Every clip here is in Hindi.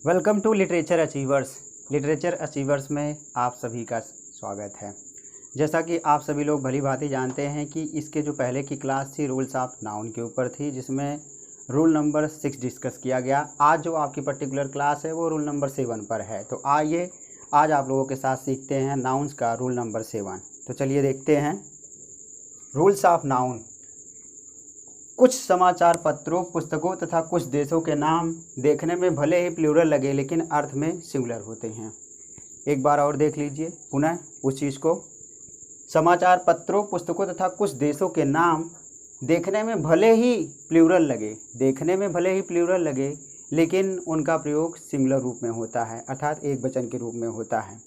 Welcome to literature achievers. Literature achievers में आप सभी का स्वागत है। जैसा कि आप सभी लोग भली भांति जानते हैं कि इसके जो पहले की क्लास थी रूल्स ऑफ नाउन के ऊपर थी, जिसमें रूल नंबर 6 डिस्कस किया गया। आज जो आपकी पर्टिकुलर क्लास है वो रूल नंबर 7 पर है। तो आइए आज आप लोगों के साथ सीखते हैं नाउन्स का रूल नंबर 7। तो चलिए देखते हैं रूल्स ऑफ नाउन। कुछ समाचार पत्रों, पुस्तकों तथा कुछ देशों के नाम देखने में भले ही प्लूरल लगे लेकिन अर्थ में सिंगुलर होते हैं। एक बार और देख लीजिए पुनः उस चीज़ को। समाचार पत्रों, पुस्तकों तथा कुछ देशों के नाम देखने में भले ही प्लूरल लगे लेकिन उनका प्रयोग सिंगुलर रूप में होता है, अर्थात एक वचन के रूप में होता है।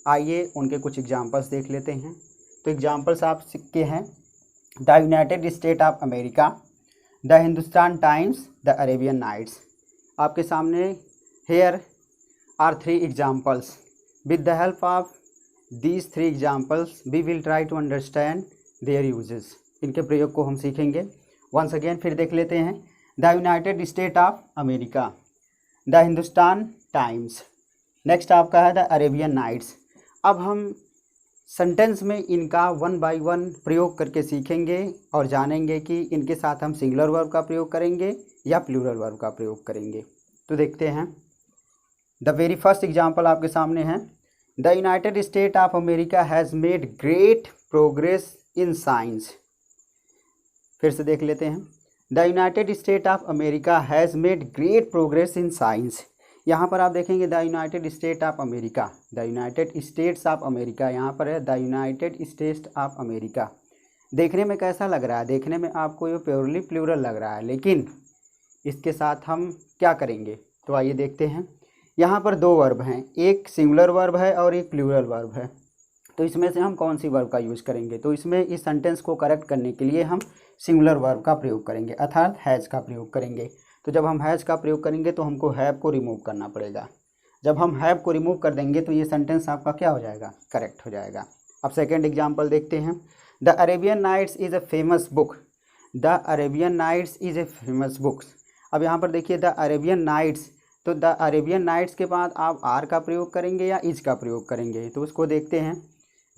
आइए उनके कुछ एग्जाम्पल्स देख लेते हैं। तो एग्जाम्पल्स आप के हैं the United State of America, the Hindustan Times, the Arabian Nights. आपके सामने here are 3 examples. With the help of these 3 examples we will try to understand their uses. इनके प्रयोग को हम सीखेंगे। वंस अगेन फिर देख लेते हैं। The United State of America, the Hindustan times. Next आपका है द अरेबियन नाइट्स। अब हम सेंटेंस में इनका 1 बाय 1 प्रयोग करके सीखेंगे और जानेंगे कि इनके साथ हम सिंगुलर वर्ब का प्रयोग करेंगे या प्लूरल वर्ब का प्रयोग करेंगे। तो देखते हैं। द वेरी फर्स्ट एग्जाम्पल आपके सामने है the United State of America has made great progress in science. फिर से देख लेते हैं। The United State of America has made great progress in science. यहाँ पर आप देखेंगे the United State of America, the United states of America, यहाँ पर है the United states of America. देखने में कैसा लग रहा है? देखने में आपको ये प्योरली प्लूरल लग रहा है, लेकिन इसके साथ हम क्या करेंगे? तो आइए देखते हैं। यहाँ पर 2 वर्ब हैं, एक सिंगुलर वर्ब है और एक प्लूरल वर्ब है। तो इसमें से हम कौन सी वर्ब का यूज़ करेंगे? तो इसमें इस सेंटेंस को करेक्ट करने के लिए हम सिंगुलर वर्ब का प्रयोग करेंगे, अर्थात हैज़ का प्रयोग करेंगे। तो जब हम हैज़ का प्रयोग करेंगे तो हमको हैव को रिमूव करना पड़ेगा। जब हम हैव को रिमूव कर देंगे तो ये सेंटेंस आपका क्या हो जाएगा? करेक्ट हो जाएगा। अब सेकंड एग्जांपल देखते हैं। The Arabian Nights is a famous book, the Arabian Nights is a famous book. अब यहाँ पर देखिए द अरेबियन नाइट्स, तो द अरेबियन नाइट्स के बाद आप आर का प्रयोग करेंगे या इज का प्रयोग करेंगे? तो उसको देखते हैं।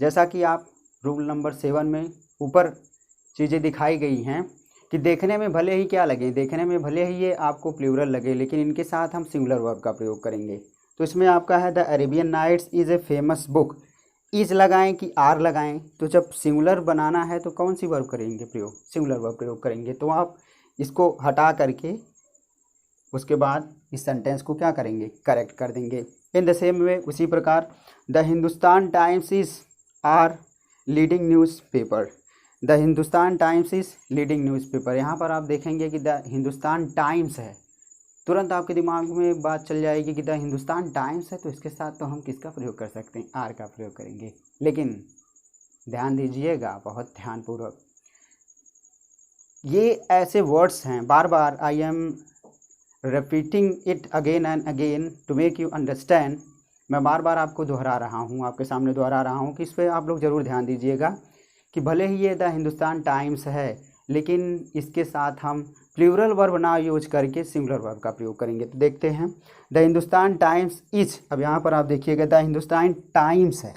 जैसा कि आप रूल नंबर 7 में ऊपर चीज़ें दिखाई गई हैं कि देखने में भले ही क्या लगे, देखने में भले ही ये आपको प्लूरल लगे लेकिन इनके साथ हम सिंगुलर वर्ब का प्रयोग करेंगे। तो इसमें आपका है the Arabian Nights is a famous book. Is लगाएं कि आर लगाएं? तो जब सिंगुलर बनाना है तो कौन सी वर्ब करेंगे प्रयोग? सिंगुलर वर्ब प्रयोग करेंगे। तो आप इसको हटा करके उसके बाद इस सेंटेंस को क्या करेंगे? करेक्ट कर देंगे। इन द सेम वे, उसी प्रकार the Hindustan Times is are leading news paper, the Hindustan Times is leading newspaper. यहाँ पर आप देखेंगे कि द हिंदुस्तान टाइम्स है, तुरंत आपके दिमाग में बात चल जाएगी कि द हिंदुस्तान टाइम्स है, तो इसके साथ तो हम किसका प्रयोग कर सकते हैं? आर का प्रयोग करेंगे। लेकिन ध्यान दीजिएगा बहुत ध्यानपूर्वक, ये ऐसे वर्ड्स हैं, बार बार I am repeating it again and again to make you understand. मैं बार बार आपको दोहरा रहा हूँ, आपके सामने दोहरा रहा हूँ कि इस पर आप लोग ज़रूर ध्यान दीजिएगा कि भले ही ये द हिंदुस्तान टाइम्स है लेकिन इसके साथ हम प्लूरल वर्ब ना यूज करके सिंगुलर वर्ब का प्रयोग करेंगे। तो देखते हैं। द हिंदुस्तान टाइम्स इज, अब यहाँ पर आप देखिएगा द हिंदुस्तान टाइम्स है,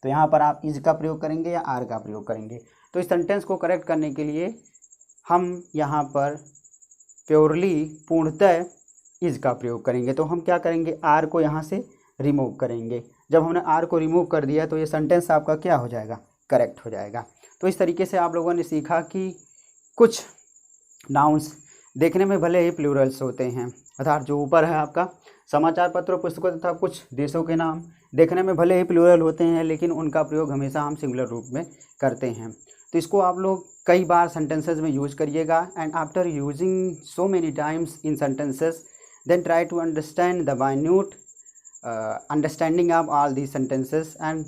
तो यहाँ पर आप इज का प्रयोग करेंगे या आर का प्रयोग करेंगे? तो इस सेंटेंस को करेक्ट करने के लिए हम यहाँ पर प्योरली पूर्णतः इज का प्रयोग करेंगे। तो हम क्या करेंगे? आर को यहाँ से रिमूव करेंगे। जब हमने आर को रिमूव कर दिया तो ये सेंटेंस आपका क्या हो जाएगा? करेक्ट हो जाएगा। तो इस तरीके से आप लोगों ने सीखा कि कुछ नाउन्स देखने में भले ही प्लूरल्स होते हैं, अर्थात जो ऊपर है आपका समाचार पत्रों, पुस्तकों तथा कुछ देशों के नाम देखने में भले ही प्लूरल होते हैं लेकिन उनका प्रयोग हमेशा हम सिंगुलर रूप में करते हैं। तो इसको आप लोग कई बार सेंटेंसेस में यूज करिएगा and after using so many times in sentences then try to understand the minute understanding of all these sentences and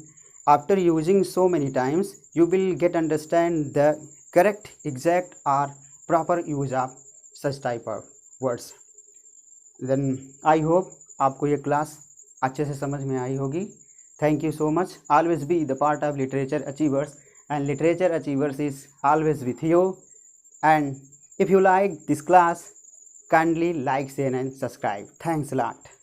after using so many times you will get understand the correct, exact or proper use of such type of words. Then I hope आपको ये क्लास अच्छे से समझ में आई होगी। Thank you so much. Always be the part of literature achievers and literature achievers is always with you. And if you like this class, kindly like, share and subscribe. Thanks a lot.